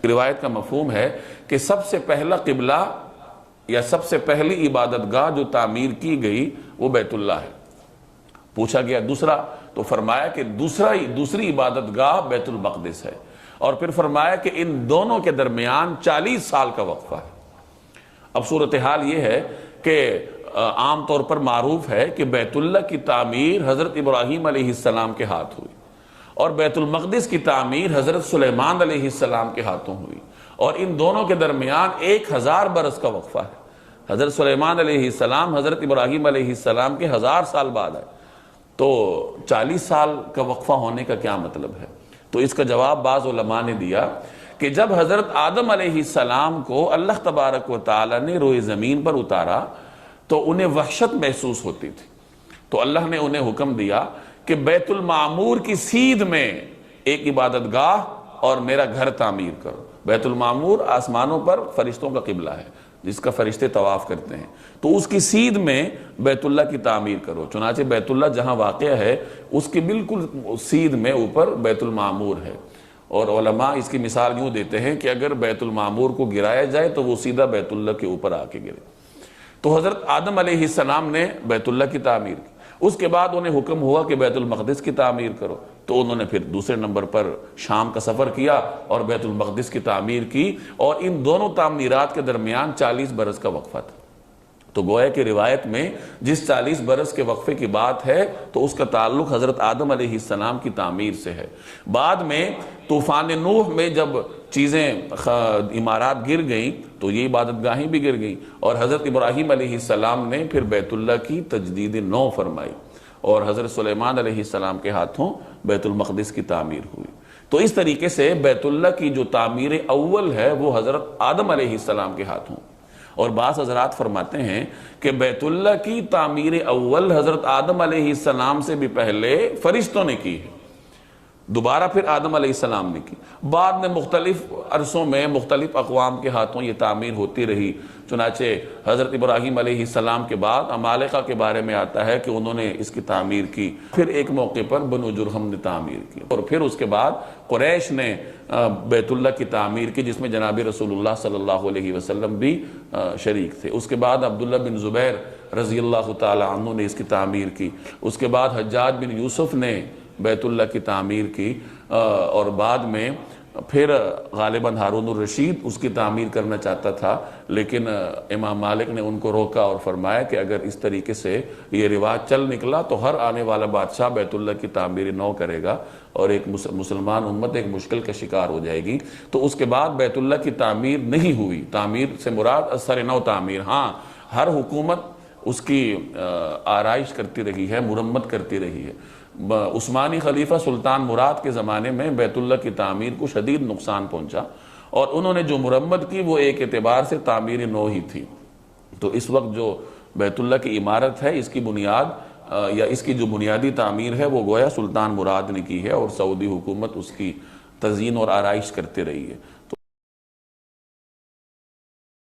روایت کا مفہوم ہے کہ سب سے پہلا قبلہ یا سب سے پہلی عبادت گاہ جو تعمیر کی گئی وہ بیت اللہ ہے۔ پوچھا گیا دوسرا، تو فرمایا کہ دوسری عبادت گاہ بیت المقدس ہے، اور پھر فرمایا کہ ان دونوں کے درمیان 40 سال کا وقفہ ہے۔ اب صورتحال یہ ہے کہ عام طور پر معروف ہے کہ بیت اللہ کی تعمیر حضرت ابراہیم علیہ السلام کے ہاتھ ہوئی، اور بیت المقدس کی تعمیر حضرت سلیمان علیہ السلام کے ہاتھوں ہوئی، اور ان دونوں کے درمیان 1000 برس کا وقفہ ہے۔ حضرت سلیمان علیہ السلام حضرت ابراہیم علیہ السلام کے 1000 سال بعد آئے، تو 40 سال کا وقفہ ہونے کا کیا مطلب ہے؟ تو اس کا جواب بعض علماء نے دیا کہ جب حضرت آدم علیہ السلام کو اللہ تبارک و تعالی نے روئے زمین پر اتارا تو انہیں وحشت محسوس ہوتی تھی، تو اللہ نے انہیں حکم دیا کہ بیت المعمور کی سیدھ میں ایک عبادت گاہ اور میرا گھر تعمیر کرو۔ بیت المعمور آسمانوں پر فرشتوں کا قبلہ ہے جس کا فرشتے طواف کرتے ہیں، تو اس کی سیدھ میں بیت اللہ کی تعمیر کرو۔ چنانچہ بیت اللہ جہاں واقع ہے اس کی بالکل سیدھ میں اوپر بیت المعمور ہے، اور علماء اس کی مثال یوں دیتے ہیں کہ اگر بیت المعمور کو گرایا جائے تو وہ سیدھا بیت اللہ کے اوپر آ کے گرے۔ تو حضرت آدم علیہ السلام نے بیت اللہ کی تعمیر کی، اس کے بعد انہیں حکم ہوا کہ بیت المقدس کی تعمیر کرو، تو انہوں نے پھر دوسرے نمبر پر شام کا سفر کیا اور بیت المقدس کی تعمیر کی، اور ان دونوں تعمیرات کے درمیان 40 برس کا وقفہ تھا۔ تو گویا کہ روایت میں جس 40 برس کے وقفے کی بات ہے تو اس کا تعلق حضرت آدم علیہ السلام کی تعمیر سے ہے۔ بعد میں طوفان نوح میں جب عمارات گر گئیں تو یہ عبادت گاہیں بھی گر گئیں، اور حضرت ابراہیم علیہ السلام نے پھر بیت اللہ کی تجدید نو فرمائی، اور حضرت سلیمان علیہ السلام کے ہاتھوں بیت المقدس کی تعمیر ہوئی۔ تو اس طریقے سے بیت اللہ کی جو تعمیر اول ہے وہ حضرت آدم علیہ السلام کے ہاتھوں، اور بعض حضرات فرماتے ہیں کہ بیت اللہ کی تعمیر اول حضرت آدم علیہ السلام سے بھی پہلے فرشتوں نے کی ہے، دوبارہ پھر آدم علیہ السلام نے کی، بعد میں مختلف عرصوں میں مختلف اقوام کے ہاتھوں یہ تعمیر ہوتی رہی۔ چنانچہ حضرت ابراہیم علیہ السلام کے بعد عمالقہ کے بارے میں آتا ہے کہ انہوں نے اس کی تعمیر کی، پھر ایک موقع پر بنو جرہم نے تعمیر کی، اور پھر اس کے بعد قریش نے بیت اللہ کی تعمیر کی جس میں جناب رسول اللہ صلی اللہ علیہ وسلم بھی شریک تھے۔ اس کے بعد عبداللہ بن زبیر رضی اللہ تعالی عنہ نے اس کی تعمیر کی، اس کے بعد حجاج بن یوسف نے بیت اللہ کی تعمیر کی، اور بعد میں پھر غالباً ہارون الرشید اس کی تعمیر کرنا چاہتا تھا، لیکن امام مالک نے ان کو روکا اور فرمایا کہ اگر اس طریقے سے یہ رواج چل نکلا تو ہر آنے والا بادشاہ بیت اللہ کی تعمیر نو کرے گا اور ایک مسلمان امت ایک مشکل کا شکار ہو جائے گی۔ تو اس کے بعد بیت اللہ کی تعمیر نہیں ہوئی۔ تعمیر سے مراد سر نو تعمیر، ہاں ہر حکومت اس کی آرائش کرتی رہی ہے، مرمت کرتی رہی ہے۔ عثمانی خلیفہ سلطان مراد کے زمانے میں بیت اللہ کی تعمیر کو شدید نقصان پہنچا، اور انہوں نے جو مرمت کی وہ ایک اعتبار سے تعمیر نو ہی تھی۔ تو اس وقت جو بیت اللہ کی عمارت ہے اس کی بنیاد یا اس کی جو بنیادی تعمیر ہے وہ گویا سلطان مراد نے کی ہے، اور سعودی حکومت اس کی تزئین اور آرائش کرتے رہی ہے۔